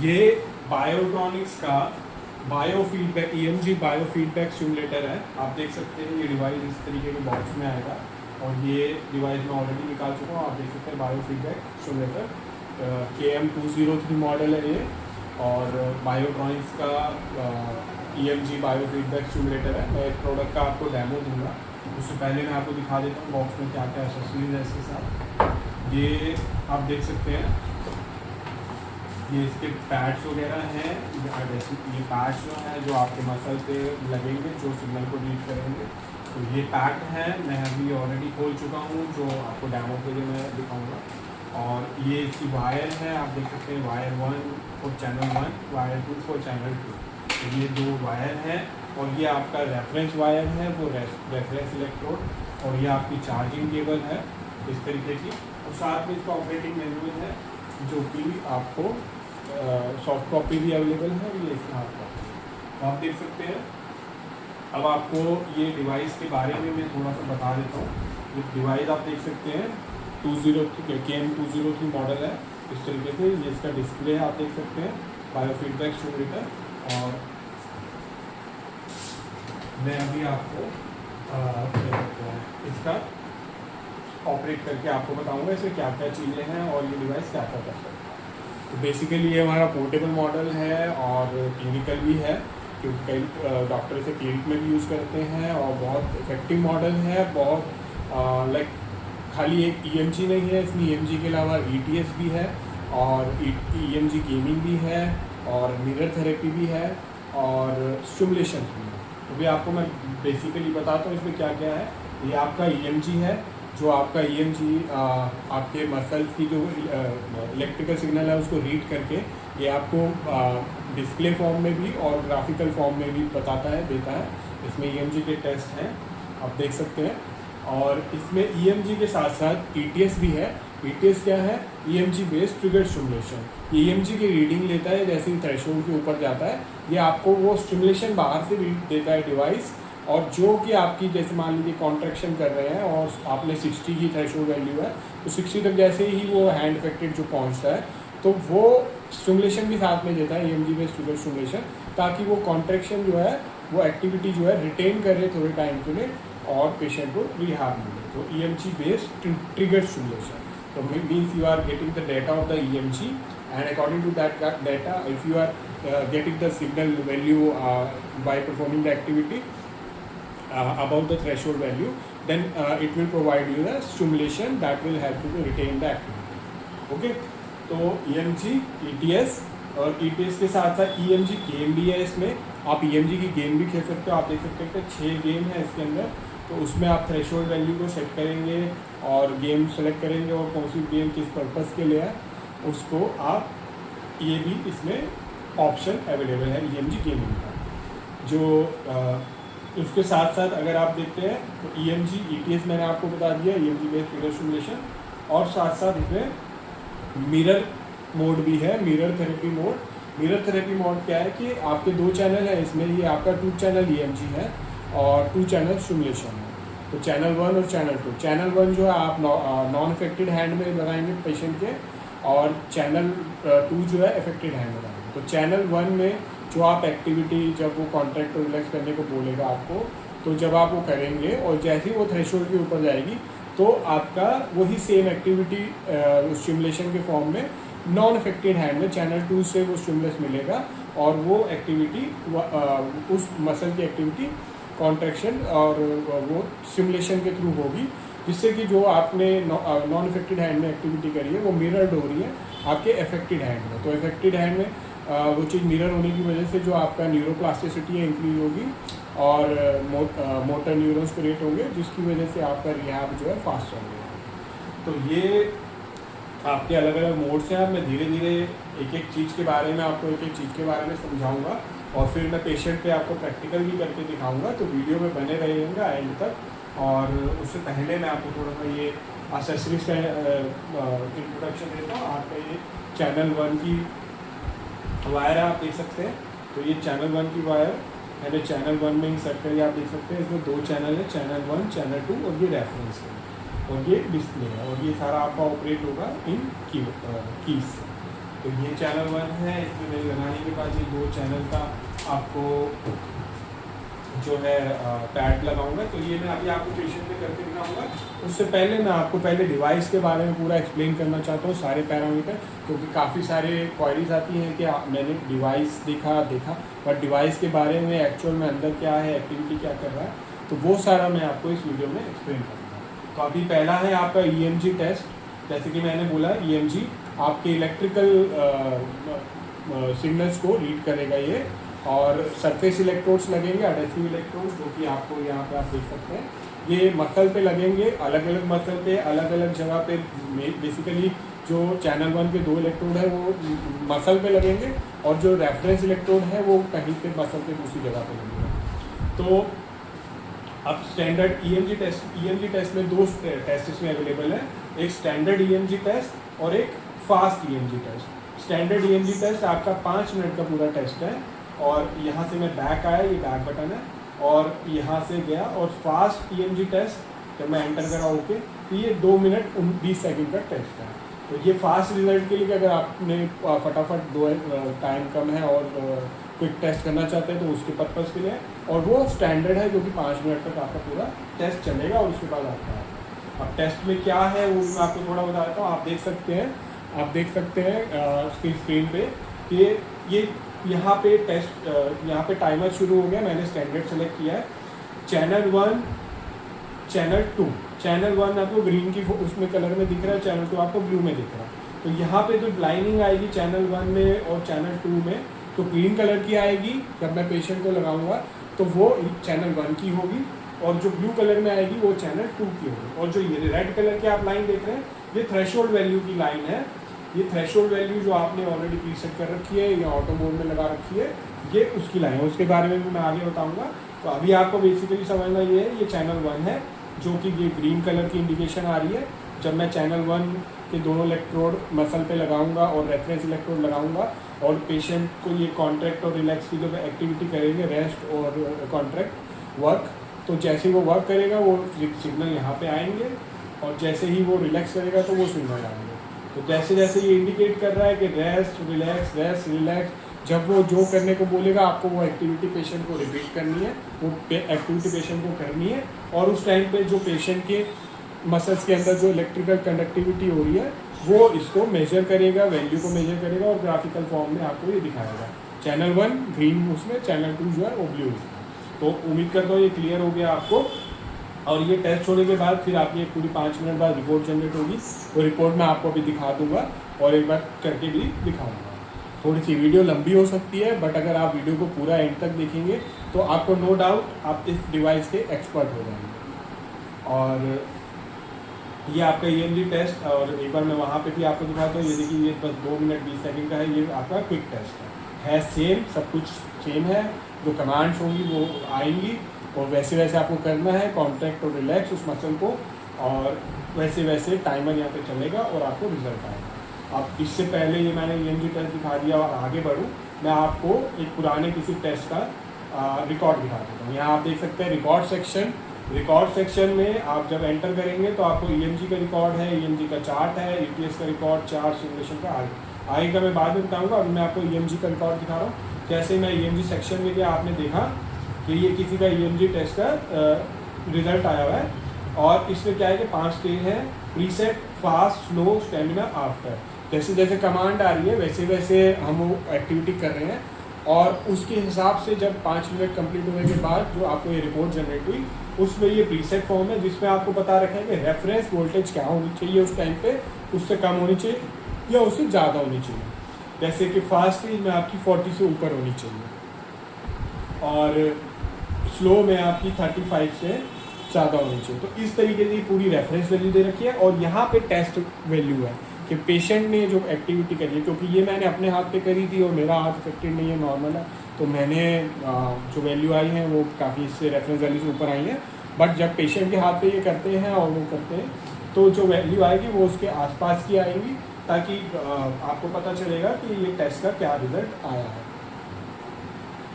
ये बायोट्रॉनिक्स का bio feedback EMG bio feedback simulator है। आप देख सकते हैं ये डिवाइस इस तरीके के बॉक्स में आएगा और ये डिवाइस मैं ऑलरेडी निकाल चुका हूँ। आप देख सकते हैं bio feedback simulator KM203 model है ये, और बायोट्रॉनिक्स का EMG बायो फीडबैक सिमुलेटर है। मैं एक प्रोडक्ट का आपको डेमो दूंगा, उससे पहले मैं आपको दिखा देता हूँ बॉक्स में क्या क्या एक्सेसरीज है इसके साथ। ये आप देख सकते हैं, ये इसके पैड्स वगैरह हैं। ये पैड्स जो हैं जो आपके मसल पे लगेंगे, जो सिग्नल को रीड करेंगे, तो ये पैड है। मैं अभी ऑलरेडी खोल चुका हूँ, जो आपको डेमो के लिए मैं दिखाऊंगा। और ये इसकी वायर है, आप देख सकते हैं wire 1 for channel 1, wire 2 for channel 2। तो ये 2 वायर हैं और ये आपका रेफरेंस वायर है, वो रेफरेंस इलेक्ट्रोड, और ये आपकी चार्जिंग केबल है इस तरीके की। और साथ में इसका ऑपरेटिंग मैनुअल है, जो कि आपको सॉफ्ट कॉपी भी अवेलेबल है, ये इसमें हार्ड कॉपी है। तो आप देख सकते हैं। अब आपको ये डिवाइस के बारे में मैं थोड़ा सा बता देता हूँ। ये डिवाइस आप देख सकते हैं KM203 मॉडल है इस तरीके से। ये इसका डिस्प्ले है, आप देख सकते हैं बायो फीडबैक सिमुलेटर। और मैं अभी आपको इसका ऑपरेट करके आपको बताऊंगा इसमें क्या क्या चीज़ें हैं और ये डिवाइस क्या क्या कर सकता है। तो बेसिकली ये हमारा पोर्टेबल मॉडल है और क्लिनिकल भी है, क्योंकि कई डॉक्टर इसे क्लिनिक में भी यूज़ करते हैं। और बहुत इफेक्टिव मॉडल है, बहुत लाइक खाली एक EMG नहीं है, इसमें EMG के अलावा ETS भी है, और EMG गेमिंग भी है, और मिरर थेरेपी भी है, और स्टिमुलेशन भी है। तो भी आपको मैं बेसिकली बताता हूँ इसमें क्या क्या है। ये आपका EMG है, जो आपका EMG आपके मसल्स की जो इलेक्ट्रिकल सिग्नल है उसको रीड करके ये आपको डिस्प्ले फॉर्म में भी और ग्राफिकल फॉर्म में भी बताता है, देता है। इसमें EMG के टेस्ट हैं, आप देख सकते हैं। और इसमें EMG के साथ साथ ETS भी है। ETS क्या है? EMG based trigger stimulation. EMG की रीडिंग लेता है, जैसे ही थ्रेशोल्ड के ऊपर जाता है ये आपको वो स्टिमुलेशन बाहर से रीड देता है डिवाइस। और जो कि आपकी जैसे मान लीजिए कॉन्ट्रैक्शन कर रहे हैं और आपने 60 की थ्रेशोल्ड वैल्यू है, तो 60 तक जैसे ही वो हैंड इफेक्टेड जो पहुंचता है तो वो स्टिमुलेशन भी साथ में देता है, EMG बेस्ड ट्रिगर स्टिमुलेशन, ताकि वो कॉन्ट्रैक्शन जो है वो एक्टिविटी जो है रिटेन करे थोड़े टाइम के लिए और पेशेंट को रिहाब मिले। तो EMG बेस्ड ट्रिगर स्टिमुलेशन, तो means you are getting the data of the EMG, and according to that data, if you are getting the signal value by performing the activity above the threshold value, then it will provide you the stimulation that will help you to retain the activity. Okay, तो EMG, ETS, और ETS के साथ साथ EMG game भी है इसमें। आप EMG की गेम भी खेल सकते हो। आप देख सकते हैं कि 6 गेम है इसके अंदर। तो उसमें आप थ्रेशोल्ड वैल्यू को सेट करेंगे और गेम सेलेक्ट करेंगे और कौन सी गेम किस पर्पस के लिए है उसको आप, ये भी इसमें ऑप्शन अवेलेबल है EMG गेमिंग का। जो उसके साथ साथ अगर आप देखते हैं तो EMG ETS मैंने आपको बता दिया, EMG बेस्ड ट्रिगर स्टिमुलेशन, और साथ साथ इसमें मिरर मोड भी है, mirror therapy mode. Mirror therapy mode क्या है कि आपके 2 चैनल है इसमें, ये आपका 2 चैनल EMG है और 2 चैनल स्टिमुलेशन है। तो चैनल 1 और चैनल 2। चैनल 1 जो है आप नॉन इफेक्टेड हैंड में लगाएंगे पेशेंट के, और चैनल 2 जो है इफेक्टेड हैंड में लगाएंगे। तो चैनल 1 में जो आप एक्टिविटी, जब वो कॉन्ट्रैक्ट रिलैक्स करने को बोलेगा आपको, तो जब आप वो करेंगे और जैसे ही वो थ्रेशोल्ड के ऊपर जाएगी तो आपका वही सेम एक्टिविटी स्टिमुलेशन के फॉर्म में नॉन इफेक्टेड हैंड में चैनल 2 से वो स्टिमुलस मिलेगा, और वो एक्टिविटी उस मसल की एक्टिविटी कॉन्ट्रैक्शन और वो स्टिमुलेशन के थ्रू होगी, जिससे कि जो आपने नॉन इफेक्टेड हैंड में एक्टिविटी करी है वो मिरर्ड हो रही है आपके इफेक्टेड हैंड में। तो इफेक्टेड हैंड में वो चीज़ मिरर होने की वजह से जो आपका न्यूरोप्लास्टिसिटी है इंक्रीज होगी और मोटर न्यूरॉन्स क्रिएट होंगे, जिसकी वजह से आपका रिहाब जो है फास्ट होगा। तो ये आपके अलग अलग मोड्स हैं। मैं धीरे धीरे एक एक चीज़ के बारे में आपको एक एक चीज़ के बारे में समझाऊंगा, और फिर मैं पेशेंट पे आपको प्रैक्टिकल भी करके दिखाऊंगा। तो वीडियो में बने रहेंगे एंड तक। और उससे पहले मैं आपको थोड़ा सा ये एक्सेसरीज का इंट्रोडक्शन देता हूँ। आपका ये चैनल 1 की वायर है, आप देख सकते हैं। तो ये चैनल 1 की वायर मैंने चैनल 1 में इंसर्ट करी, आप देख सकते हैं। इसमें 2 चैनल है, चैनल 1, चैनल 2, और ये रेफरेंस है और ये डिस्प्ले है, और ये सारा आपका ऑपरेट होगा इन कीज से। तो ये चैनल 1 है, इसमें मेरे लगाने के बाद ये 2 चैनल का आपको जो है पैड लगाऊंगा। तो ये मैं अभी आपको पेशेंट में करके दिखाऊंगा। उससे पहले मैं आपको पहले डिवाइस के बारे में पूरा एक्सप्लेन करना चाहता हूँ, सारे पैरामीटर, क्योंकि काफ़ी सारे क्वारीज आती हैं कि मैंने डिवाइस देखा बट डिवाइस के बारे में एक्चुअल में अंदर क्या है, एक्टिविटी क्या कर रहा है, तो वो सारा मैं आपको इस वीडियो में एक्सप्लेन करूँगा। तो अभी पहला है आपका EMG टेस्ट। जैसे कि मैंने बोला, EMG आपके इलेक्ट्रिकल सिग्नल्स को रीड करेगा ये, और सरफेस इलेक्ट्रोड्स लगेंगे, एडेसिव इलेक्ट्रोड्स, जो कि आपको यहाँ पे आप देख सकते हैं। ये मसल पे लगेंगे, अलग अलग मसल पे अलग अलग जगह पे। बेसिकली जो चैनल 1 के 2 इलेक्ट्रोड है वो मसल पे लगेंगे, और जो रेफरेंस इलेक्ट्रोड है वो कहीं पे मसल पे दूसरी जगह पे लगेगा। तो अब स्टैंडर्ड EMG टेस्ट में 2 टेस्ट इसमें अवेलेबल है, एक स्टैंडर्ड EMG टेस्ट और एक fast EMG test. Standard EMG test आपका 5 मिनट का पूरा टेस्ट है, और यहाँ से मैं बैक आया, ये बैक बटन है, और यहाँ से गया। और फास्ट EMG टेस्ट जब मैं एंटर करा ओके, तो ये 2 मिनट 20 सेकंड का टेस्ट है। तो ये फास्ट रिजल्ट के लिए, अगर आपने फटाफट टाइम कम है और क्विक टेस्ट करना चाहते हैं तो उसके पर्पज़ के लिए, और वो स्टैंडर्ड है जो कि 5 मिनट तक आपका पूरा टेस्ट चलेगा, और उसके बाद आपका है। अब टेस्ट में क्या है वो मैं आपको थोड़ा बता देता हूँ। आप देख सकते हैं स्क्रीन पे कि ये यहाँ पे टेस्ट, यहाँ पे टाइमर शुरू हो गया। मैंने स्टैंडर्ड सेलेक्ट किया है। चैनल 1, चैनल 2, चैनल 1 आपको ग्रीन की उसमें कलर में दिख रहा है, चैनल 2 आपको ब्लू में दिख रहा है। तो यहाँ पे जो लाइनिंग आएगी चैनल 1 में और चैनल 2 में, तो ग्रीन कलर की आएगी जब मैं पेशेंट को लगाऊंगा, तो वो चैनल 1 की होगी, और जो ब्लू कलर में आएगी वो चैनल 2 की होगी। और जो ये रेड कलर की आप लाइन देख रहे हैं, ये थ्रेशोल्ड वैल्यू की लाइन है। ये थ्रेशोल्ड वैल्यू जो आपने ऑलरेडी प्रीसेट कर रखी है या ऑटो मोड में लगा रखी है, ये उसकी लाइन है। उसके बारे में भी मैं आगे बताऊंगा। तो अभी आपको बेसिकली समझना ये है, ये चैनल 1 है, जो कि ये ग्रीन कलर की इंडिकेशन आ रही है। जब मैं चैनल 1 के दोनों इलेक्ट्रोड मसल पे लगाऊंगा और रेफरेंस इलेक्ट्रोड लगाऊंगा, और पेशेंट को ये कॉन्ट्रैक्ट और रिलैक्स की जब एक्टिविटी करेंगे, रेस्ट और कॉन्ट्रैक्ट वर्क, तो जैसे ही वो वर्क करेगा वो सिग्नल यहाँ पे आएंगे, और जैसे ही वो रिलैक्स करेगा तो वो सिग्नल आएंगे। तो जैसे जैसे ये इंडिकेट कर रहा है कि रेस्ट रिलैक्स, जब वो जो करने को बोलेगा आपको वो एक्टिविटी पेशेंट को रिपीट करनी है, वो एक्टिविटी पेशेंट को करनी है। और उस टाइम पे जो पेशेंट के मसल्स के अंदर जो इलेक्ट्रिकल कंडक्टिविटी हो रही है वो इसको मेजर करेगा, वैल्यू को मेजर करेगा, और ग्राफिकल फॉर्म में आपको ये दिखाएगा। चैनल 1 ग्रीन उसमें, चैनल 2 जो है वो ब्लू उसमें। तो उम्मीद करता हूँ ये क्लियर हो गया आपको। और ये टेस्ट होने के बाद फिर आपकी एक पूरी 5 मिनट बाद रिपोर्ट जनरेट होगी। वो रिपोर्ट मैं आपको अभी दिखा दूंगा और एक बार करके भी दिखाऊंगा। थोड़ी सी वीडियो लंबी हो सकती है, बट अगर आप वीडियो को पूरा एंड तक देखेंगे तो आपको नो डाउट आप इस डिवाइस के एक्सपर्ट हो जाएंगे। और ये आपका EMG टेस्ट, और एक बार मैं वहाँ पे भी आपको दिखाता हूँ। ये देखिए, ये बस 2 मिनट 20 सेकंड का है। ये आपका क्विक टेस्ट है सेम, सब कुछ सेम है। जो कमांड्स होंगी वो आएंगी, और वैसे वैसे आपको करना है कॉन्ट्रैक्ट और रिलैक्स उस मसल को, और वैसे वैसे टाइमर यहाँ पे चलेगा और आपको रिजल्ट आएगा। अब इससे पहले ये मैंने EMG टेस्ट दिखा दिया, और आगे बढ़ूँ मैं आपको एक पुराने किसी टेस्ट का रिकॉर्ड दिखा देता हूँ। यहाँ आप देख सकते हैं रिकॉर्ड सेक्शन में आप जब एंटर करेंगे तो आपको EMG का रिकॉर्ड है, EMG का चार्ट है, ETS का रिकॉर्ड, चार्ट सिमुलेशन का आगे का मैं बाद में बताऊँगा। अभी मैं आपको EMG का रिकॉर्ड दिखा रहा हूँ। जैसे मैं EMG सेक्शन में गया, आपने देखा कि ये किसी का EMG टेस्ट का रिजल्ट आया हुआ है, और इसमें क्या है कि 5 स्टेज है: preset, fast, slow, stamina, after. जैसे जैसे कमांड आ रही है वैसे वैसे हम वो एक्टिविटी कर रहे हैं, और उसके हिसाब से जब 5 मिनट कंप्लीट होने के बाद जो आपको ये रिपोर्ट जनरेट हुई, उसमें ये प्रीसेट फॉर्म है जिसमें आपको बता रखा है कि रेफरेंस वोल्टेज क्या होनी चाहिए उस टाइम पे, उससे कम होनी चाहिए या उससे ज़्यादा होनी चाहिए। जैसे कि फास्ट स्टेज में आपकी 40 से ऊपर होनी चाहिए, और स्लो में आपकी 35 से ज़्यादा होनी चाहिए। तो इस तरीके से पूरी रेफरेंस वैल्यू दे रखी है, और यहाँ पे टेस्ट वैल्यू है कि पेशेंट ने जो एक्टिविटी करी है, क्योंकि ये मैंने अपने हाथ पे करी थी और मेरा हाथ इफेक्टेड नहीं है, नॉर्मल है, तो मैंने जो वैल्यू आई है वो काफ़ी इससे रेफरेंस वैल्यू से ऊपर आई है। बट जब पेशेंट के हाथ पे ये करते हैं और वो करते हैं, तो जो वैल्यू आएगी वो उसके आसपास की आएगी, ताकि आपको पता चलेगा कि ये टेस्ट का क्या रिजल्ट आया है।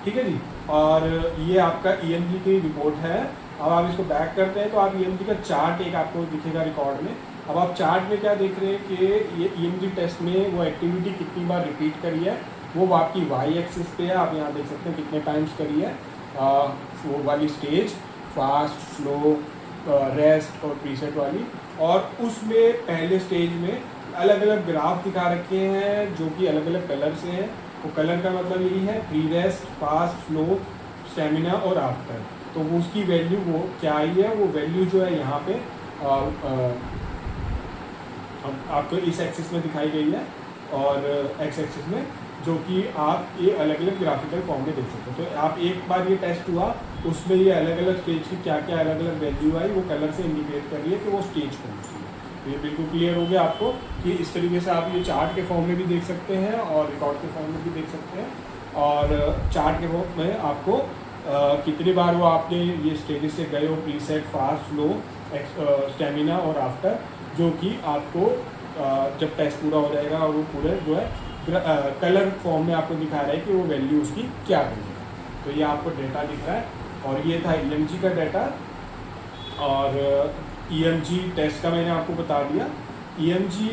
ठीक है जी। और ये आपका EMG की रिपोर्ट है। अब आप इसको बैक करते हैं तो आप EMG का चार्ट एक आपको दिखेगा रिकॉर्ड में, अब आप चार्ट में क्या देख रहे हैं कि ये EMG टेस्ट में वो एक्टिविटी कितनी बार रिपीट करी है, वो आपकी वाई एक्सिस पे है। आप यहाँ देख सकते हैं कितने टाइम्स करी है वो वाली स्टेज, फास्ट, स्लो, रेस्ट और प्रीसेट वाली। और उसमें पहले स्टेज में अलग अलग ग्राफ दिखा रखे हैं जो कि अलग अलग कलर से हैं। वो कलर का मतलब यही है pre rest, fast, slow, stamina और आफ्टर। तो वो उसकी वैल्यू वो क्या आई है, वो वैल्यू जो है यहाँ पे आपको इस एक्सिस में दिखाई गई है और एक्स एक्सिस में, जो कि आप ये अलग अलग ग्राफिकल फॉर्म में देख सकते हो। तो आप एक बार ये टेस्ट हुआ, उसमें ये अलग अलग स्टेज की क्या क्या अलग अलग वैल्यू आई, वो कलर से इंडिकेट कर रही है कि वो स्टेज कौन सी है। तो ये बिल्कुल क्लियर हो गया आपको कि इस तरीके से आप ये चार्ट के फॉर्म में भी देख सकते हैं और रिकॉर्ड के फॉर्म में भी देख सकते हैं। और चार्ट के फॉर्म में आपको कितनी बार वो आपने ये स्टेजेस से गए हो, प्रीसेट, फास्ट, स्लो, स्टेमिना और आफ्टर, जो कि आपको जब टेस्ट पूरा हो जाएगा और वो पूरे जो है कलर फॉर्म में आपको दिखा रहा है कि वो वैल्यू उसकी क्या गई है। तो ये आपको डेटा दिख रहा है और ये था EMG का डाटा। और EMG टेस्ट का मैंने आपको बता दिया। EMG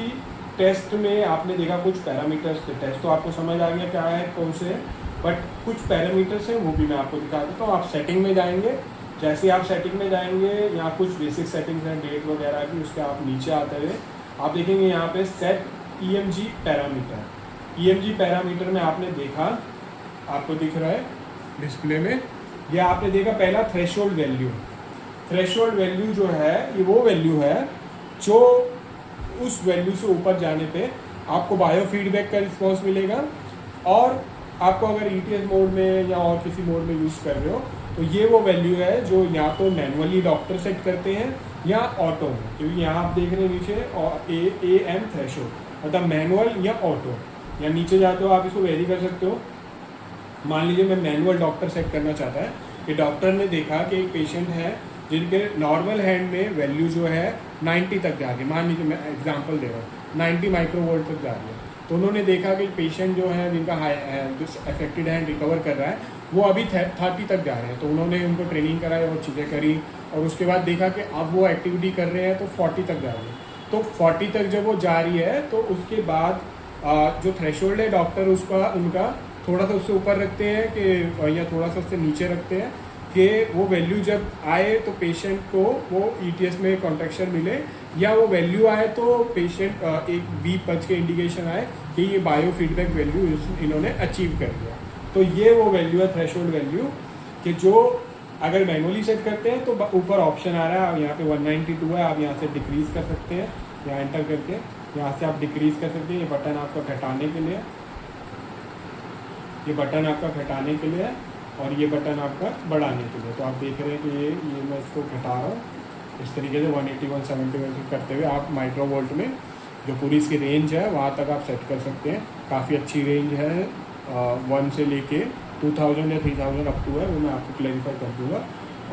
टेस्ट में आपने देखा कुछ पैरामीटर्स थे, टेस्ट तो आपको समझ आ गया क्या है, कौन से है, बट कुछ पैरामीटर्स हैं वो भी मैं आपको दिखा देता हूँ। आप सेटिंग में जाएंगे, जैसे आप सेटिंग में जाएंगे यहाँ कुछ बेसिक सेटिंग्स हैं डेट वगैरह की, उसके आप नीचे आते हुए आप देखेंगे यहाँ पे set EMG parameter. EMG parameter में आपने देखा, आपको दिख रहा है डिस्प्ले में, ये आपने देखा पहला थ्रेशोल्ड वैल्यू। थ्रेशोल्ड वैल्यू जो है ये वो वैल्यू है जो उस वैल्यू से ऊपर जाने पे आपको बायो फीडबैक का रिस्पॉन्स मिलेगा। और आपको अगर ETS मोड में या और किसी मोड में यूज़ कर रहे हो तो ये वो वैल्यू है जो या तो मैनुअली डॉक्टर सेट करते हैं या ऑटो में, क्योंकि यहाँ आप देख रहे हैं नीचे और AM थ्रेशोल्ड, मतलब मैनुअल या ऑटो, या नीचे जाते हो आप इसको वेरी कर सकते हो। मान लीजिए मैं मैनुअल डॉक्टर सेट करना चाहता है कि डॉक्टर ने देखा कि एक पेशेंट है जिनके नॉर्मल हैंड में वैल्यू जो है 90 तक जा रही है, मान लीजिए मैं एग्जांपल दे रहा हूँ 90 माइक्रोवोल्ट तक जा रही है। तो उन्होंने देखा कि पेशेंट जो है जिनका अफेक्टेड हैंड रिकवर कर रहा है वो अभी 30 तक जा रहे हैं। तो उन्होंने उनको ट्रेनिंग कराई और चीज़ें करी और उसके बाद देखा कि अब वो एक्टिविटी कर रहे हैं तो 40 तक जा रही है। तो 40 तक जब वो जा रही है तो उसके बाद जो थ्रेशोल्ड है डॉक्टर उसका उनका थोड़ा सा उससे ऊपर रखते हैं कि या थोड़ा सा उससे नीचे रखते हैं कि वो वैल्यू जब आए तो पेशेंट को वो ETS में कॉन्ट्रैक्शन मिले, या वो वैल्यू आए तो पेशेंट एक बीप बज के इंडिकेशन आए कि ये बायो फीडबैक वैल्यू इन्होंने अचीव कर लिया। तो ये वो वैल्यू है थ्रेशोल्ड वैल्यू कि जो अगर मैनुअली सेट करते हैं तो ऊपर ऑप्शन आ रहा है, यहाँ पे 192 है, आप यहाँ से डिक्रीज़ कर सकते हैं, यहाँ एंटर करके यहाँ से आप डिक्रीज़ कर सकते हैं। ये बटन आपका घटाने के लिए, ये बटन आपका घटाने के लिए है और ये बटन आपका बढ़ाने के लिए। तो आप देख रहे हैं कि ये मैं इसको घटा रहा हूँ इस तरीके से 180 170 करते हुए आप माइक्रोवोल्ट में जो पूरी इसकी रेंज है वहाँ तक आप सेट कर सकते हैं। काफ़ी अच्छी रेंज है, 1 से लेके 2000 या 3000 अप टू है, वो मैं आपको क्लैरिफाई कर दूँगा।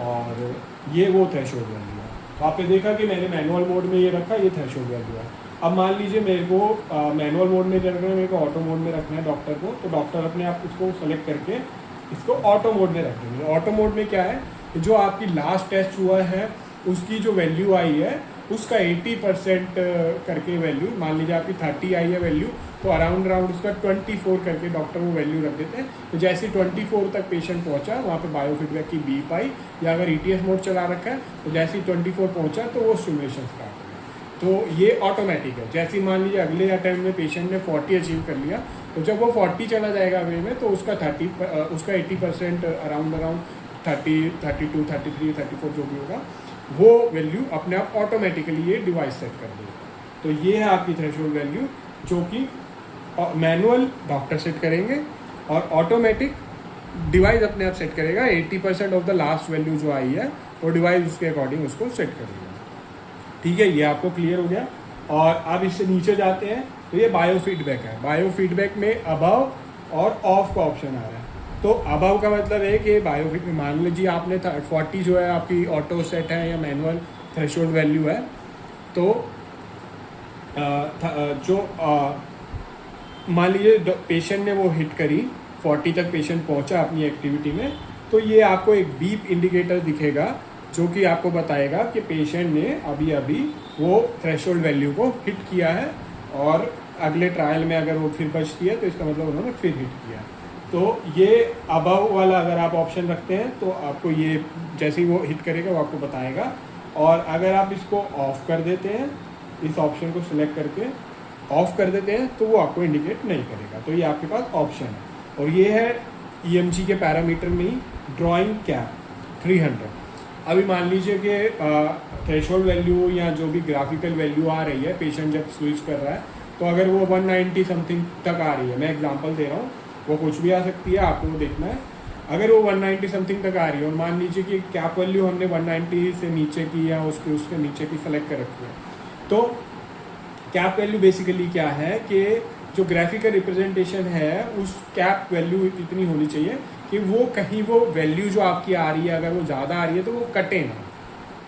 और ये वो थ्रेशोल्ड वैल्यू है। तो आपने देखा कि मैंने मैनुअल मोड में ये रखा, ये थ्रेशोल्ड वैल्यू है। अब मान लीजिए मेरे को मैनुअल मोड में रखना है, मेरे को ऑटो मोड में रखना है डॉक्टर को, तो डॉक्टर अपने आप इसको सेलेक्ट करके इसको ऑटो मोड में रख देंगे। ऑटो मोड में क्या है, जो आपकी लास्ट टेस्ट हुआ है उसकी जो वैल्यू आई है उसका 80% करके वैल्यू, मान लीजिए आपकी 30 आई है वैल्यू, तो अराउंड उसका 24 करके डॉक्टर वो वैल्यू रख देते हैं। तो जैसे 24 तक पेशेंट पहुंचा वहाँ पे बायो फीडबैक की बीप आई, या अगर ETS मोड चला रखा है तो जैसे ही 24 पहुंचा तो वो स्टिमुलेशन स्टार्ट हो गया। तो ये ऑटोमेटिक है। जैसे ही मान लीजिए अगले अटेम्प्ट में पेशेंट ने 40 अचीव कर लिया, तो जब वो 40 चला जाएगा वे में तो उसका 80% अराउंड 30, 32, 33, 34 जो भी होगा वो वैल्यू अपने आप ऑटोमेटिकली ये डिवाइस सेट कर देगा। तो ये है आपकी थ्रेशोल्ड वैल्यू जो कि मैनुअल डॉक्टर सेट करेंगे और ऑटोमेटिक डिवाइस अपने आप सेट करेगा। 80% ऑफ द लास्ट वैल्यू जो आई है वो डिवाइस उसके अकॉर्डिंग उसको सेट करेगा। ठीक है, ये आपको क्लियर हो गया। और अब इससे नीचे जाते हैं तो ये बायो फीडबैक है। बायो फीडबैक में अबव और ऑफ का ऑप्शन आ रहा है। तो अबव का मतलब है कि बायो फीडबैक, मान लीजिए आपने 40 जो है आपकी ऑटो सेट है या मैनुअल थ्रेशोल्ड वैल्यू है, तो मान लीजिए पेशेंट ने वो हिट करी, 40 तक पेशेंट पहुंचा अपनी एक्टिविटी में, तो ये आपको एक बीप इंडिकेटर दिखेगा जो कि आपको बताएगा कि पेशेंट ने अभी अभी वो थ्रेशोल्ड वैल्यू को हिट किया है, और अगले ट्रायल में अगर वो फिर बचती है तो इसका मतलब उन्होंने फिर हिट किया। तो ये अबव वाला अगर आप ऑप्शन रखते हैं तो आपको ये जैसे ही वो हिट करेगा वो आपको बताएगा, और अगर आप इसको ऑफ कर देते हैं, इस ऑप्शन को सिलेक्ट करके ऑफ कर देते हैं, तो वो आपको इंडिकेट नहीं करेगा। तो ये आपके पास ऑप्शन है, और ये है EMG के पैरामीटर में ही ड्राइंग कैप 300। अभी मान लीजिए कि थ्रेशोल्ड वैल्यू या जो भी ग्राफिकल वैल्यू आ रही है, पेशेंट जब स्विच कर रहा है तो अगर वो 190 समथिंग तक आ रही है, मैं एग्जांपल दे रहा हूँ, वो कुछ भी आ सकती है, आपको वो देखना है। अगर वो 190 समथिंग तक आ रही है और मान लीजिए कि कैप वैल्यू हमने 190 से नीचे की या उसके नीचे की सेलेक्ट कर रखी है, तो कैप वैल्यू बेसिकली क्या है कि जो ग्राफिकल रिप्रेजेंटेशन है उस कैप वैल्यू इतनी होनी चाहिए कि वो कहीं वो वैल्यू जो आपकी आ रही है अगर वो ज़्यादा आ रही है तो वो कटे ना,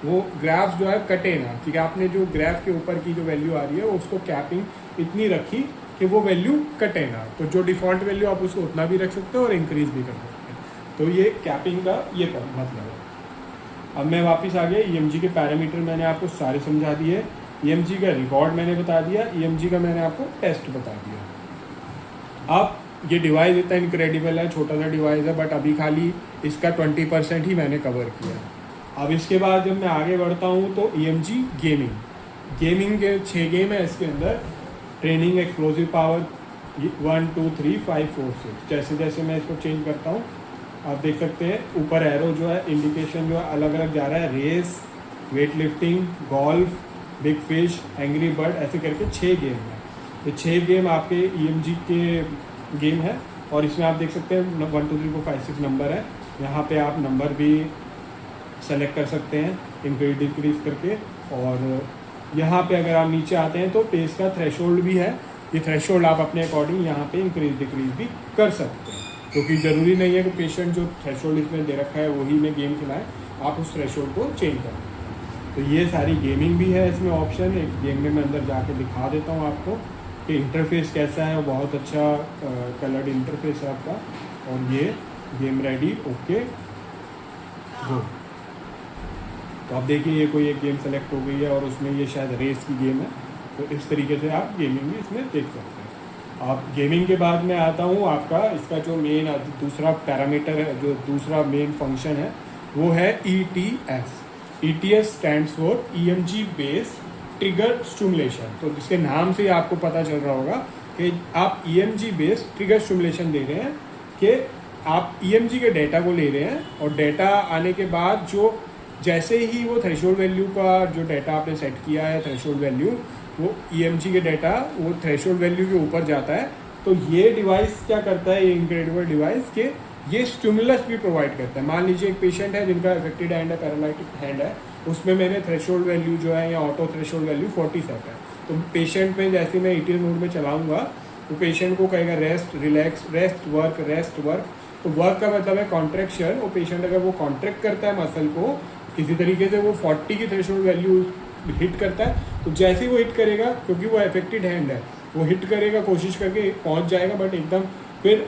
वो ग्राफ जो है कटे ना, क्योंकि आपने जो ग्राफ के ऊपर की जो वैल्यू आ रही है उसको कैपिंग इतनी रखी कि वो वैल्यू कटे ना। तो जो डिफ़ॉल्ट वैल्यू आप उसको उतना भी रख सकते हो और इंक्रीज़ भी कर सकते हैं। तो ये कैपिंग का ये मतलब है। अब मैं वापस आ गया, EMG के पैरामीटर मैंने आपको सारे समझा दिए, EMG का रिकॉर्ड मैंने बता दिया, EMG का मैंने आपको टेस्ट बता दिया। अब ये डिवाइस इतना इनक्रेडिबल है, छोटा सा डिवाइस है, बट अभी खाली इसका 20% ही मैंने कवर किया है। अब इसके बाद जब मैं आगे बढ़ता हूँ तो EMG गेमिंग के 6 गेम है इसके अंदर, ट्रेनिंग, एक्सप्लोजिव पावर 1 2 3 5 4 6। जैसे जैसे मैं इसको चेंज करता हूँ आप देख सकते हैं ऊपर एरो जो है इंडिकेशन जो है अलग अलग जा रहा है, race, weight lifting, golf, big fish, angry bird, ऐसे करके 6 गेम है। ये 6 गेम आपके EMG के गेम है, और इसमें आप देख सकते हैं 1 2 3 4 5 6 नंबर है। यहाँ पे आप नंबर भी सेलेक्ट कर सकते हैं इंक्रीज डिक्रीज करके, और यहाँ पे अगर आप नीचे आते हैं तो पेस का थ्रेशोल्ड भी है। ये थ्रेशोल्ड आप अपने अकॉर्डिंग यहाँ पे इंक्रीज डिक्रीज भी कर सकते हैं, क्योंकि ज़रूरी नहीं है कि पेशेंट जो थ्रेशोल्ड इसमें दे रखा है वही में गेम खिलाएं, आप उस थ्रेशोल्ड को चेंज करें। तो ये सारी गेमिंग भी है इसमें ऑप्शन। एक गेम में मैं अंदर जाके दिखा देता हूँ आपको कि इंटरफेस कैसा है, बहुत अच्छा कलर्ड इंटरफेस है आपका। और ये गेम रेडी, ओके गो। तो आप देखिए ये कोई एक गेम सेलेक्ट हो गई है और उसमें ये शायद रेस की गेम है, तो इस तरीके से आप गेमिंग भी इसमें देख सकते हैं। आप गेमिंग के बाद में आता हूँ आपका इसका जो मेन दूसरा पैरामीटर है, जो दूसरा मेन फंक्शन है वो है ETS। ETS stands for EMG based trigger stimulation. तो इसके नाम से आपको पता चल रहा होगा कि आप EMG बेस्ड ट्रिगर स्टिमुलेशन दे रहे हैं, कि आप EMG के डेटा को ले रहे हैं, और डेटा आने के बाद जो जैसे ही वो थ्रेशोल्ड वैल्यू का जो डेटा आपने सेट किया है, थ्रेशोल्ड वैल्यू, वो EMG के डेटा वो थ्रेशोल्ड वैल्यू के ऊपर जाता है। तो ये डिवाइस क्या करता है, ये इनक्रेडिबल डिवाइस, के ये स्टिमुलस भी प्रोवाइड करता है। मान लीजिए एक पेशेंट है जिनका अफेक्टेड हैंड है, पैरालाइटिक हैंड है, उसमें मैंने थ्रेशोल्ड वैल्यू जो है या ऑटो थ्रेशोल्ड वैल्यू 40 सेट है। तो पेशेंट में जैसे मैं ETS मोड में चलाऊंगा तो पेशेंट को कहेगा rest, relax, rest, work, rest, work. तो वर्क का मतलब है कॉन्ट्रैक्शन। वो पेशेंट अगर वो कॉन्ट्रैक्ट करता है मसल को किसी तरीके से, वो 40 की थ्रेशोल्ड वैल्यू हिट करता है, तो जैसे ही वो हिट करेगा, क्योंकि वो अफेक्टेड हैंड है, वो हिट करेगा, कोशिश करके पहुंच जाएगा, बट एकदम फिर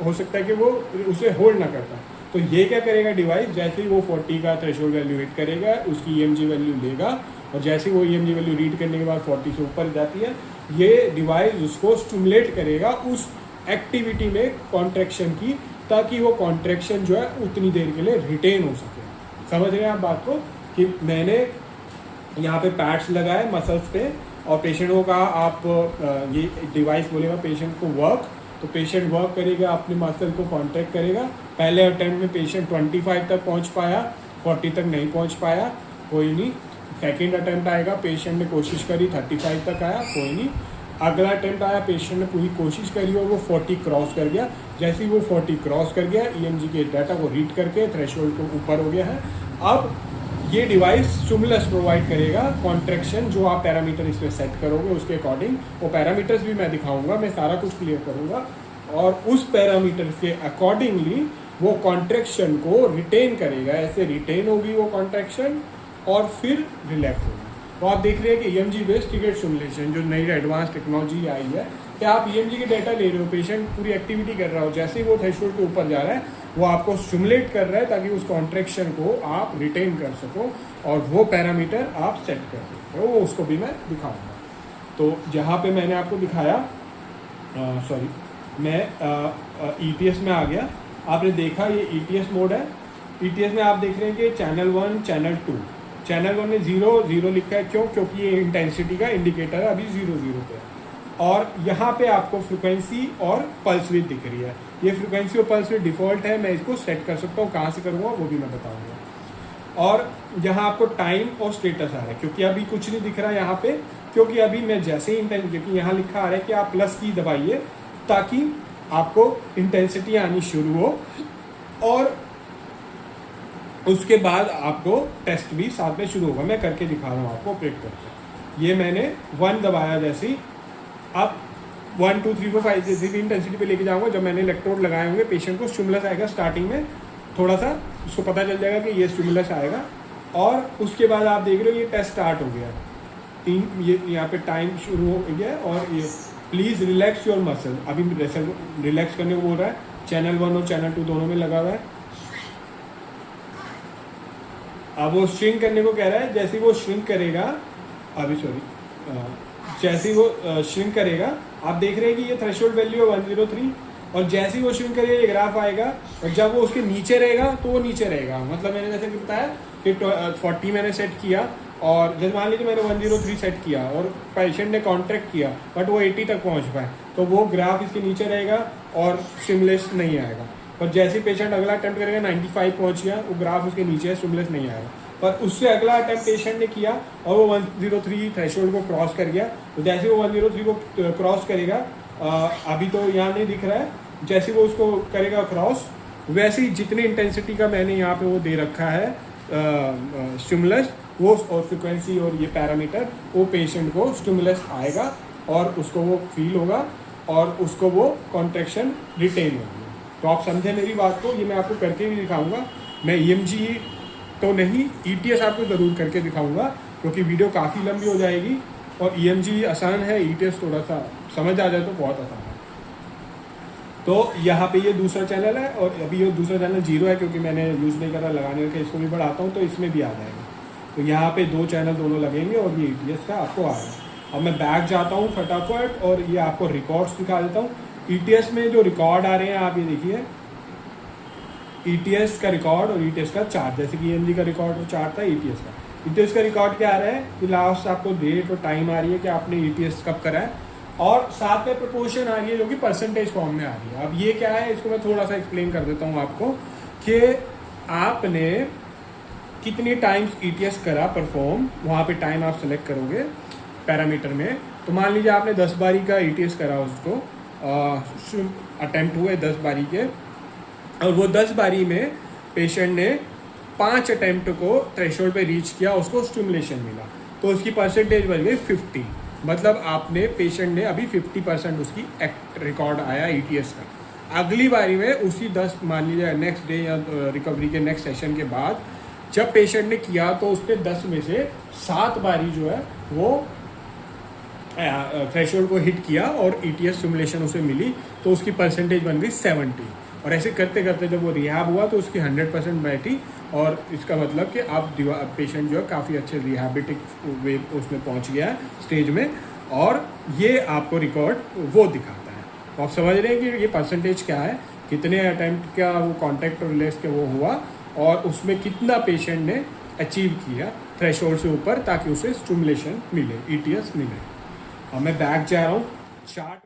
हो सकता है कि वो उसे होल्ड ना करता। तो ये क्या करेगा डिवाइस, जैसे ही वो 40 का थ्रेशोल्ड वैल्यू हिट करेगा उसकी EMG वैल्यू लेगा, और जैसे ही वो EMG वैल्यू रीड करने के बाद 40 से ऊपर जाती है, ये डिवाइस उसको स्टिमुलेट करेगा उस एक्टिविटी में कॉन्ट्रैक्शन की, ताकि वो कॉन्ट्रैक्शन जो है उतनी देर के लिए रिटेन हो सके। समझ रहे हैं आप बात को, कि मैंने यहाँ पे पैड्स लगाए मसल्स पे, और पेशेंट को कहा आप ये डिवाइस बोलेगा पेशेंट को वर्क, तो पेशेंट वर्क करेगा, अपने मसल को कॉन्ट्रैक्ट करेगा। पहले अटेम्प्ट में पेशेंट 25 तक पहुँच पाया, 40 तक नहीं पहुँच पाया, कोई नहीं। सेकेंड अटेम्प्ट आएगा, पेशेंट ने कोशिश करी, 35 तक आया, कोई नहीं। अगला अटेम्प्ट आया, पेशेंट ने पूरी कोशिश करी और वो 40 क्रॉस कर गया। जैसे ही वो 40 क्रॉस कर गया, EMG के डाटा को रीड करके थ्रेशोल्ड को ऊपर हो गया है। अब ये डिवाइस स्टिमुलस प्रोवाइड करेगा कॉन्ट्रैक्शन, जो आप पैरामीटर इसमें सेट करोगे उसके अकॉर्डिंग। वो पैरामीटर्स भी मैं दिखाऊंगा, मैं सारा कुछ क्लियर करूंगा, और उस पैरामीटर के अकॉर्डिंगली वो कॉन्ट्रैक्शन को रिटेन करेगा। ऐसे रिटेन होगी वो कॉन्ट्रैक्शन और फिर रिलैक्स होगी। तो आप देख रहे हैं कि EMG बेस्ड ट्रिगर स्टिमुलेशन जो नई एडवांस टेक्नोलॉजी आई है, कि आप EMG के डाटा ले रहे हो, पेशेंट पूरी एक्टिविटी कर रहा हो, जैसे ही वो थ्रेशोल्ड के ऊपर जा रहा है वो आपको स्टिमुलेट कर रहा है ताकि उस कॉन्ट्रैक्शन को आप रिटेन कर सको और वो पैरामीटर आप सेट कर सकते हो। वो उसको भी मैं दिखाऊंगा। तो जहाँ पे मैंने आपको दिखाया, मैं ETS में आ गया। आपने देखा ये ETS मोड है। ETS में आप देख रहे हैं कि चैनल 1 चैनल 2, चैनल 1 में 0 लिखा है, क्योंकि ये इंटेंसिटी का इंडिकेटर है, अभी 0 पे है। और यहाँ पे आपको फ्रिक्वेंसी और पल्स विड्थ दिख रही है। ये फ्रिक्वेंसी और पल्स विड्थ डिफ़ॉल्ट है, मैं इसको सेट कर सकता हूँ। कहाँ से करूँगा वो भी मैं बताऊँगा। और यहाँ आपको टाइम और स्टेटस आ रहा है, क्योंकि अभी कुछ नहीं दिख रहा है यहाँ पे, क्योंकि अभी मैं जैसे ही क्योंकि यहाँ लिखा आ रहा है कि आप प्लस की दबाइए ताकि आपको इंटेंसिटी आनी शुरू हो, और उसके बाद आपको टेस्ट भी साथ में शुरू होगा। मैं करके दिखा रहा हूँ आपको ऑपरेट करके। ये मैंने 1 दबाया, जैसे ही अब 1 2 3 4 5 जैसे भी इंटेंसिटी पे लेके जाऊँगा। जब मैंने इलेक्ट्रोड लगाए होंगे, पेशेंट को स्टिमुलस आएगा स्टार्टिंग में, थोड़ा सा उसको पता चल जाएगा कि ये स्टिमुलस आएगा। और उसके बाद आप देख रहे हो ये टेस्ट स्टार्ट हो गया। ये यहाँ पे टाइम शुरू हो गया। और ये प्लीज़ रिलैक्स योर मसल, अभी रिलैक्स करने को बोल रहा है। चैनल 1 और चैनल 2 दोनों में लगा हुआ है। अब वो श्रिंक करने को कह रहा है। जैसे ही वो श्रिंक करेगा, जैसे ही वो श्रिंक करेगा, आप देख रहे हैं कि ये थ्रेशोल्ड वैल्यू है 103। और जैसे ही वो श्रिंक करेगा ये ग्राफ आएगा, और जब वो उसके नीचे रहेगा तो वो नीचे रहेगा। मतलब मैंने जैसे कि बताया कि 40 मैंने सेट किया, और जैसे मान लीजिए मैंने 103 सेट किया और पेशेंट ने कॉन्ट्रैक्ट किया बट वो 80 तक पहुंच पाए, तो वो ग्राफ इसके नीचे रहेगा और स्टिमुलस नहीं आएगा। और जैसे ही पेशेंट अगला अटेम्प्ट करेगा 95 पहुंच गया, वो ग्राफ उसके नीचे है, स्टिमुलस नहीं आएगा। पर उससे अगला अटेम्प्ट पेशेंट ने किया और वो 103 थ्रेशोल्ड को क्रॉस कर गया, तो जैसे वो 103 को क्रॉस करेगा, अभी तो यहाँ नहीं दिख रहा है, जैसे वो उसको करेगा क्रॉस, वैसे ही जितनी इंटेंसिटी का मैंने यहाँ पे वो दे रखा है स्टिमुलस, वो और फ्रिक्वेंसी और ये पैरामीटर, वो पेशेंट को स्टिमुलस आएगा और उसको वो फील होगा और उसको वो कॉन्ट्रैक्शन रिटेन होगी। तो आप समझे मेरी बात को। ये मैं आपको करके भी दिखाऊंगा। मैं EMG तो नहीं, ETS आपको ज़रूर करके दिखाऊंगा, क्योंकि वीडियो काफ़ी लंबी हो जाएगी। और EMG आसान है, ETS थोड़ा सा समझ आ जाए तो बहुत आसान है। तो यहाँ पे ये दूसरा चैनल है, और अभी ये दूसरा चैनल 0 है क्योंकि मैंने यूज़ नहीं करा। लगाने के इसको भी बढ़ाता हूँ तो इसमें भी आ जाएगा। तो यहाँ पे 2 चैनल दोनों लगेंगे और ये ETS का आपको आ रहा है। अब मैं बैक जाता हूँ फटाफट और ये आपको रिकॉर्ड्स दिखा देता हूँ। ETS में जो रिकॉर्ड आ रहे हैं आप ये देखिए, ETS का रिकॉर्ड और ETS का चार्ट। जैसे कि EMG का रिकॉर्ड और चार्ट था, ETS का रिकॉर्ड क्या आ रहा है कि लास्ट आपको डेट और टाइम आ रही है कि आपने ETS कब करा है, और साथ में प्रपोर्शन आ रही है जो कि परसेंटेज फॉर्म में आ रही है। अब ये क्या है, इसको मैं थोड़ा सा एक्सप्लेन कर देता हूँ आपको कि आपने कितने टाइम्स ETS करा परफॉर्म, वहाँ पे टाइम आप सेलेक्ट करोगे पैरामीटर में। तो मान लीजिए आपने 10 बारी का ETS करा, उसको अटेम्प्ट हुए 10 बारी के, और वो 10 बारी में पेशेंट ने 5 अटेम्प्ट को थ्रेशोल्ड पे रीच किया, उसको स्टिमुलेशन मिला, तो उसकी परसेंटेज बन गई 50। मतलब आपने पेशेंट ने अभी 50% उसकी रिकॉर्ड आया ETS का। अगली बारी में उसी 10, मान लीजिए नेक्स्ट डे या रिकवरी के नेक्स्ट सेशन के बाद जब पेशेंट ने किया, तो उसने 10 में से 7 बारी जो है वो थ्रेशोल्ड को हिट किया और ETS स्टिमुलेशन उसे मिली, तो उसकी परसेंटेज बन गई 70। और ऐसे करते करते जब वो रिहैब हुआ तो उसकी 100% बैठी, और इसका मतलब कि आप पेशेंट जो है काफ़ी अच्छे रिहैबिलिटिक वे उसमें पहुंच गया है स्टेज में, और ये आपको रिकॉर्ड वो दिखाता है। तो आप समझ रहे हैं कि ये परसेंटेज क्या है, कितने अटैम्प्ट का वो कॉन्टैक्ट और रिलेक्स के वो हुआ, और उसमें कितना पेशेंट ने अचीव किया थ्रेशोल्ड से ऊपर ताकि उसे स्टिमुलेशन मिले, ETS मिले। अब मैं बैक जा रहा हूँ चार्ट।